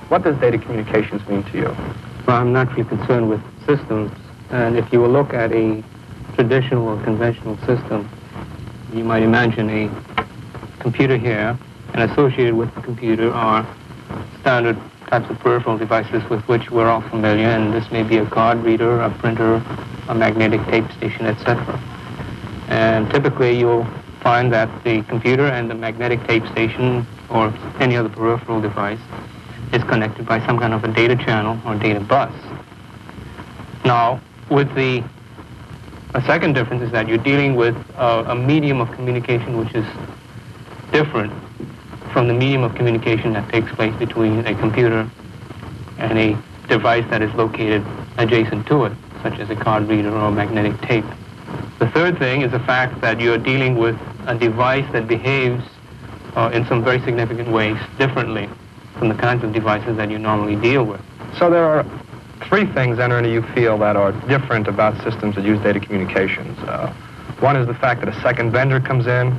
What does data communications mean to you? Well, I'm naturally concerned with systems, and if you will look at a traditional or conventional system, you might imagine a computer here, and associated with the computer are standard types of peripheral devices with which we're all familiar, and this may be a card reader, a printer, a magnetic tape station, etc. And typically you'll find that the computer and the magnetic tape station or any other peripheral device is connected by some kind of a data channel or data bus. Now, a second difference is that you're dealing with a medium of communication which is different from the medium of communication that takes place between a computer and a device that is located adjacent to it, such as a card reader or a magnetic tape. The third thing is the fact that you're dealing with a device that behaves in some very significant ways differently from the kinds of devices that you normally deal with. So there are three things, Enderny, you feel that are different about systems that use data communications. One is the fact that a second vendor comes in.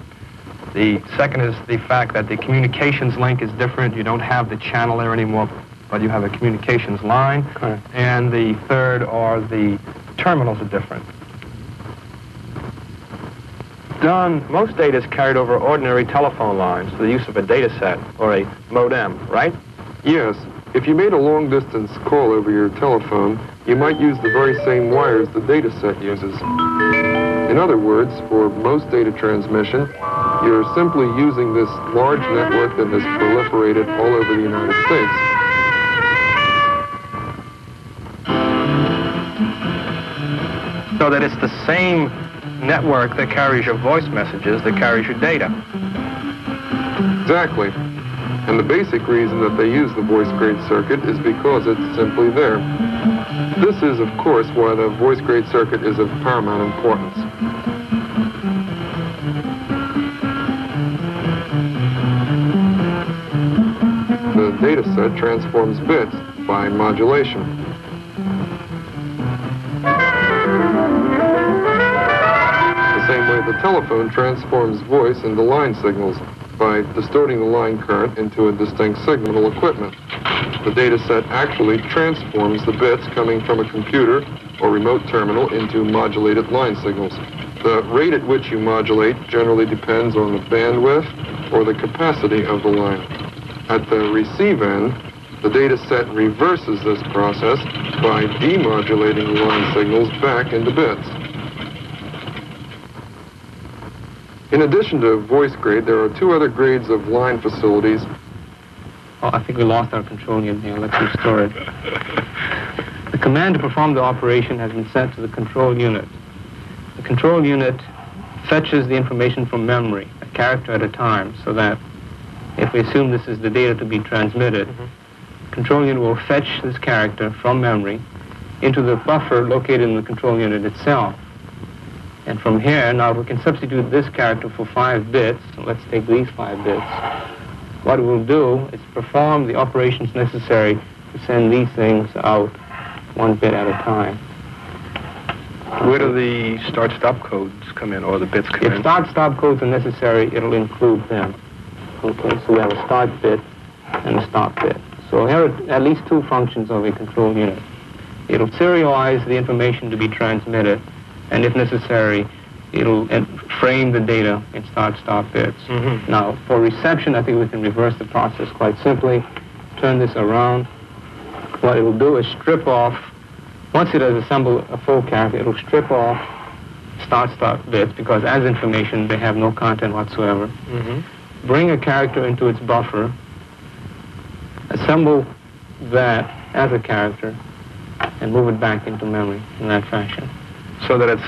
The second is the fact that the communications link is different. You don't have the channel there anymore, but you have a communications line. Correct. And the third are the terminals are different. Don, most data is carried over ordinary telephone lines for the use of a data set or a modem, right? Yes. If you made a long-distance call over your telephone, you might use the very same wires the data set uses. In other words, for most data transmission, you're simply using this large network that has proliferated all over the United States. So that it's the same network that carries your voice messages that carries your data. Exactly. And the basic reason that they use the voice grade circuit is because it's simply there. This is, of course, why the voice grade circuit is of paramount importance. The data set transforms bits by modulation. The same way the telephone transforms voice into line signals by distorting the line current into a distinct signal equipment. The data set actually transforms the bits coming from a computer or remote terminal into modulated line signals. The rate at which you modulate generally depends on the bandwidth or the capacity of the line. At the receive end, the data set reverses this process by demodulating the line signals back into bits. In addition to voice grade, there are two other grades of line facilities. Oh, I think we lost our control unit here. Let's restore it. The command to perform the operation has been sent to the control unit. The control unit fetches the information from memory, a character at a time, so that if we assume this is the data to be transmitted, the control unit will fetch this character from memory into the buffer located in the control unit itself. And from here, now we can substitute this character for 5 bits. So let's take these 5 bits. What it will do is perform the operations necessary to send these things out 1 bit at a time. Where do the start-stop codes come in, or the bits come in? If start-stop codes are necessary, it'll include them. Okay, so we have a start bit and a stop bit. So here are at least 2 functions of a control unit. It'll serialize the information to be transmitted, and if necessary, it'll frame the data in start-stop bits. Now, for reception, I think we can reverse the process quite simply. Turn this around. What it'll do is strip off, once it has assembled a full character, it'll strip off start-stop bits, because as information, they have no content whatsoever. Bring a character into its buffer, assemble that as a character, and move it back into memory in that fashion. So that it's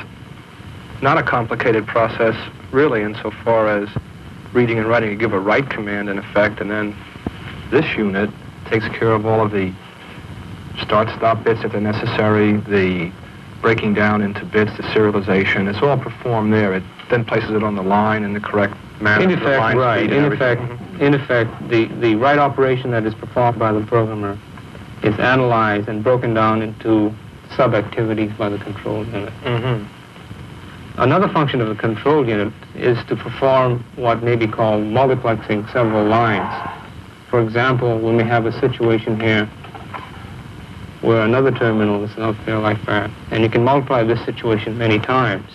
not a complicated process, really, insofar as reading and writing. You give a write command, in effect, and then this unit takes care of all of the start-stop bits if they're necessary, the breaking down into bits, the serialization. It's all performed there. It then places it on the line in the correct manner. In effect, right. In effect, the write operation that is performed by the programmer is analyzed and broken down into sub-activities by the control unit. Another function of the control unit is to perform what may be called multiplexing several lines. For example, we may have a situation here where another terminal is out there like that, and you can multiply this situation many times.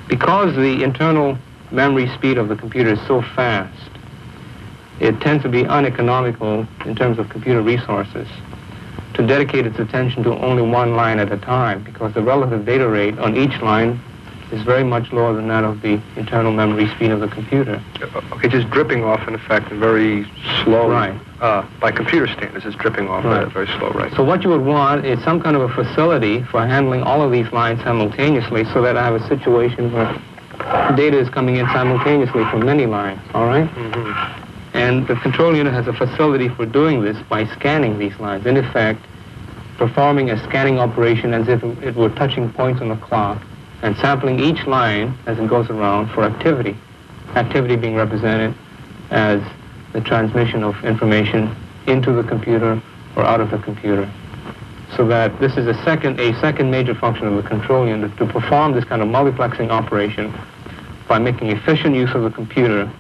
Because the internal memory speed of the computer is so fast, it tends to be uneconomical in terms of computer resources to dedicate its attention to only one line at a time, because the relative data rate on each line is very much lower than that of the internal memory speed of the computer. Okay, just dripping off in effect and very slow. Right. By computer standards, it's dripping off at a very slow rate. So what you would want is some kind of a facility for handling all of these lines simultaneously, so that I have a situation where data is coming in simultaneously from many lines, all right? Mm-hmm. And the control unit has a facility for doing this by scanning these lines. In effect, performing a scanning operation as if it were touching points on the clock and sampling each line as it goes around for activity. Activity being represented as the transmission of information into the computer or out of the computer. So that this is a second major function of the control unit, to perform this kind of multiplexing operation by making efficient use of the computer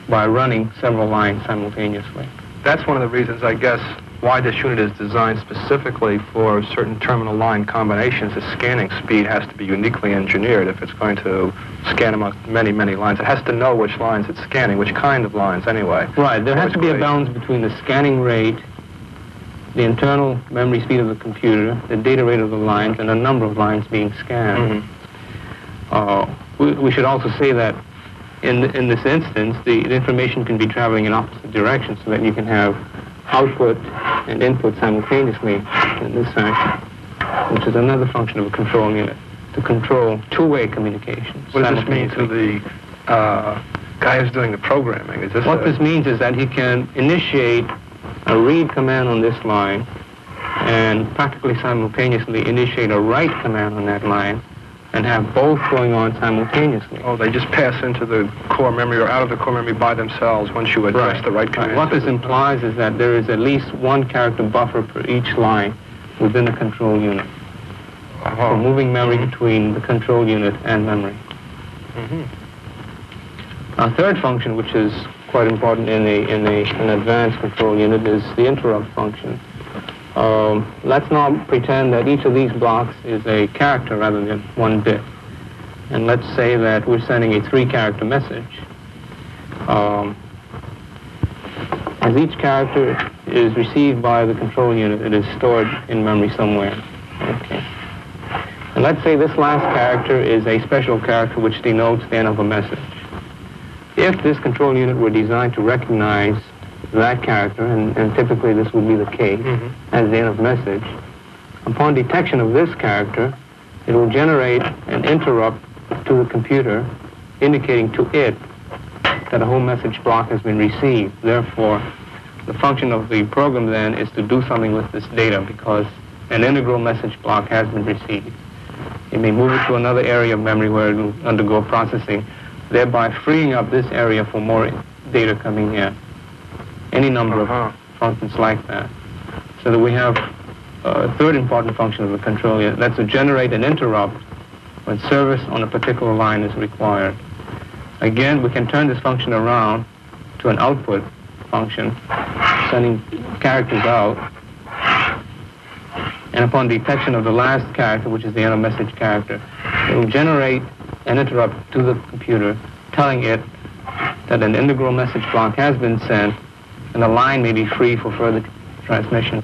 by running several lines simultaneously. That's one of the reasons, I guess, why this unit is designed specifically for certain terminal line combinations. The scanning speed has to be uniquely engineered if it's going to scan amongst many, many lines. It has to know which lines it's scanning, which kind of lines anyway. Right, there has to be a balance between the scanning rate, the internal memory speed of the computer, the data rate of the lines, and the number of lines being scanned. Mm-hmm. We should also say that in this instance, the information can be traveling in opposite directions, so that you can have output and input simultaneously in this fashion, which is another function of a control unit, to control two-way communications. What does this mean to the guy who's doing the programming? Is this what this means is that he can initiate a read command on this line and practically simultaneously initiate a write command on that line and have both going on simultaneously. Oh, they just pass into the core memory or out of the core memory by themselves once you address the right command. What this implies is that there is at least one character buffer per each line within the control unit, for moving memory between the control unit and memory. Mm-hmm. Our third function, which is quite important in an advanced control unit, is the interrupt function. Let's now pretend that each of these blocks is a character rather than one bit. And let's say that we're sending a 3-character message. As each character is received by the control unit, it is stored in memory somewhere. Okay. And let's say this last character is a special character which denotes the end of a message. If this control unit were designed to recognize that character, and typically this would be the case, as the end of message, upon detection of this character, it will generate an interrupt to the computer indicating to it that a whole message block has been received. Therefore, the function of the program then is to do something with this data, because an integral message block has been received. It may move it to another area of memory where it will undergo processing, thereby freeing up this area for more data coming in. Any number of functions like that. So that we have a third important function of the control unit, that's to generate an interrupt when service on a particular line is required. Again, we can turn this function around to an output function, sending characters out, and upon detection of the last character, which is the end of message character, it will generate an interrupt to the computer, telling it that an integral message block has been sent and the line may be free for further transmission.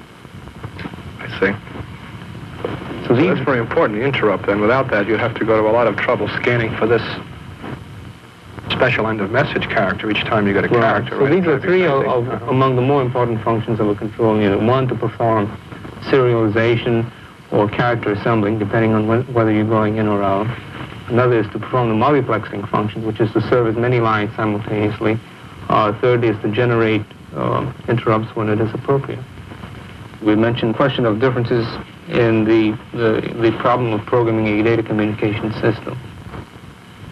I see. So that's very important, the interrupt, and without that you'd have to go to a lot of trouble scanning for this special end of message character each time you get a character. So these are three among the more important functions of a control unit. One, to perform serialization or character assembling, depending on whether you're going in or out. Another is to perform the multiplexing function, which is to serve as many lines simultaneously. Third is to generate interrupts when it is appropriate. We mentioned the question of differences in the problem of programming a data communication system.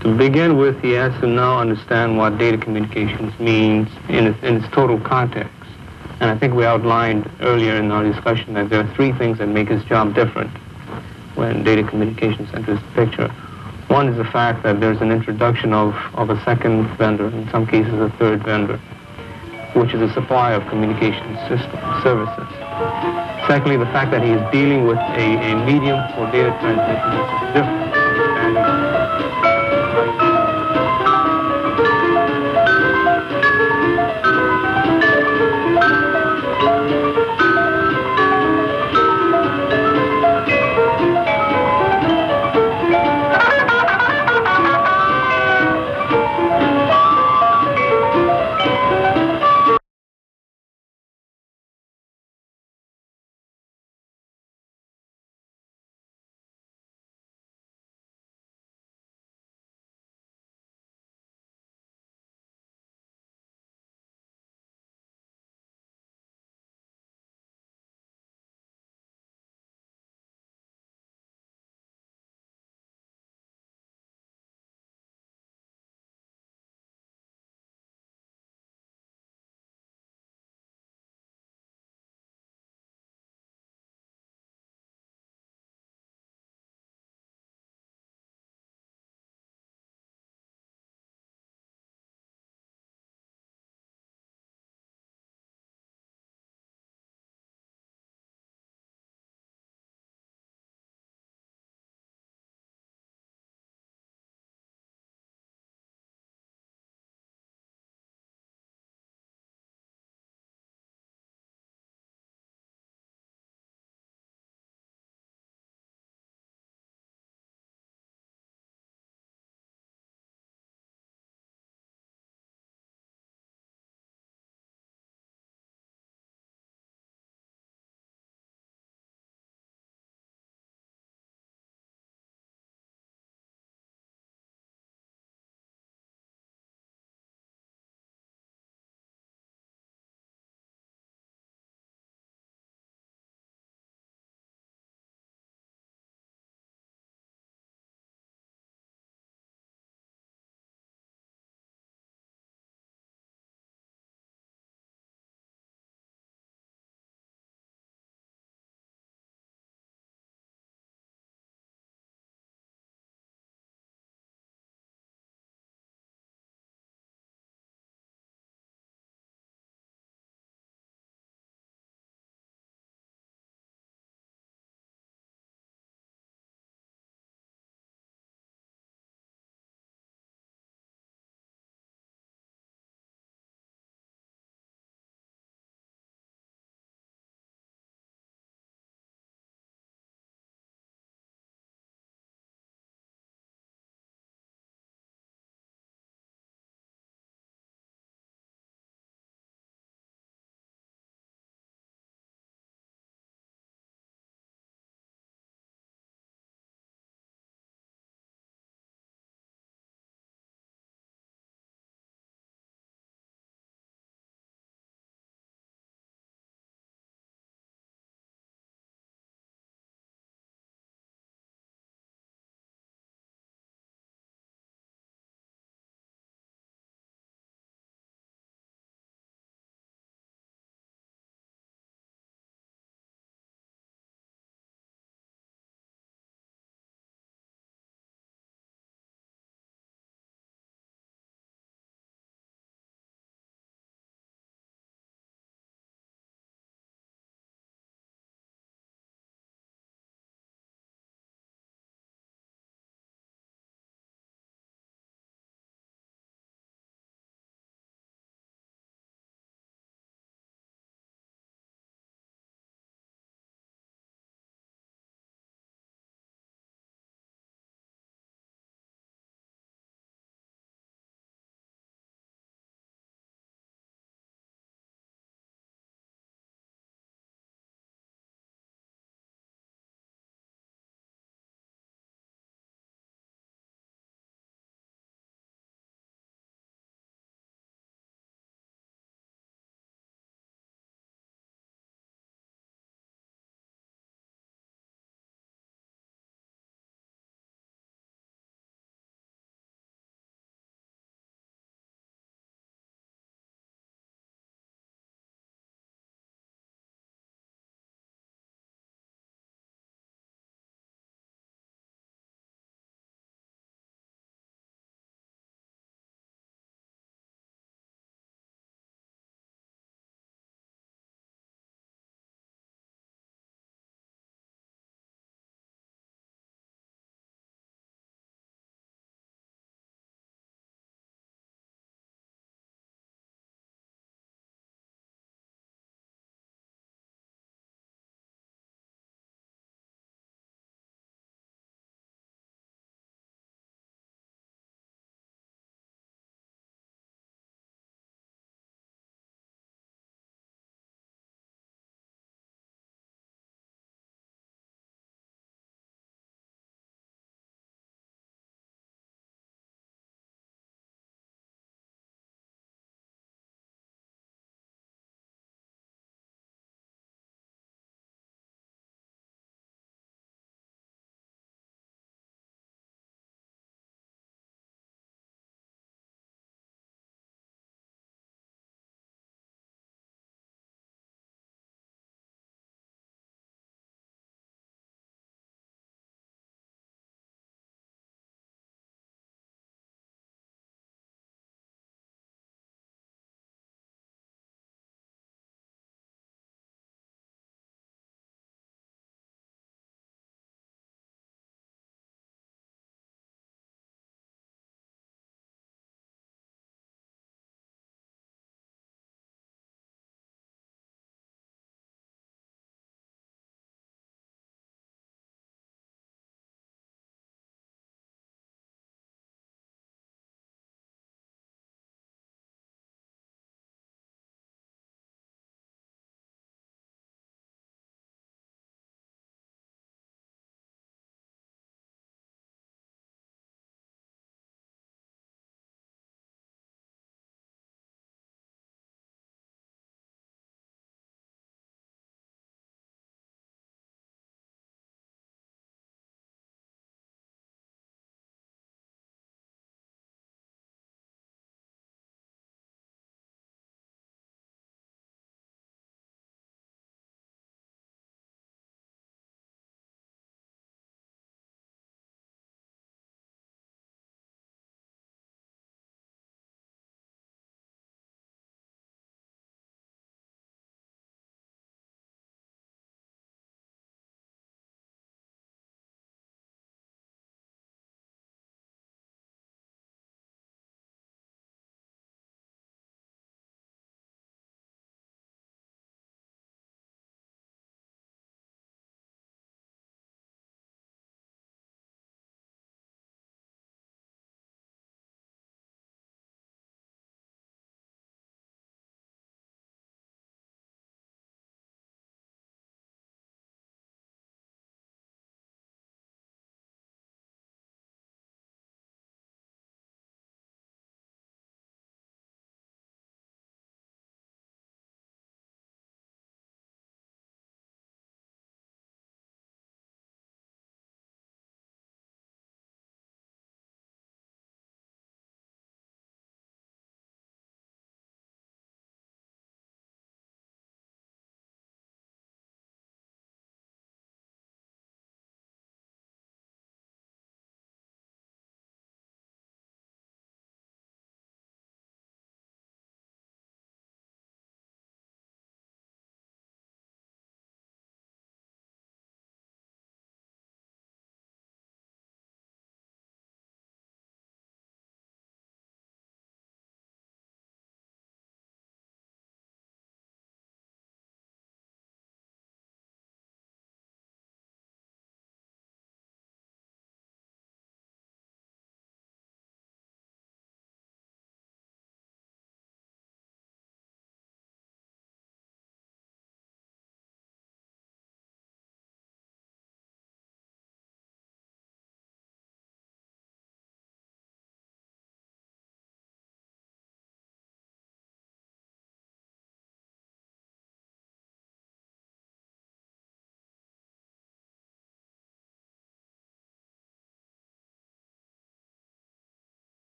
To begin with, he has to now understand what data communications means in its total context. And I think we outlined earlier in our discussion that there are three things that make his job different when data communications enters the picture. One is the fact that there's an introduction of a second vendor, in some cases a third vendor. which is a supplier of communication system services. Secondly, the fact that he is dealing with a medium for data transmission which is different.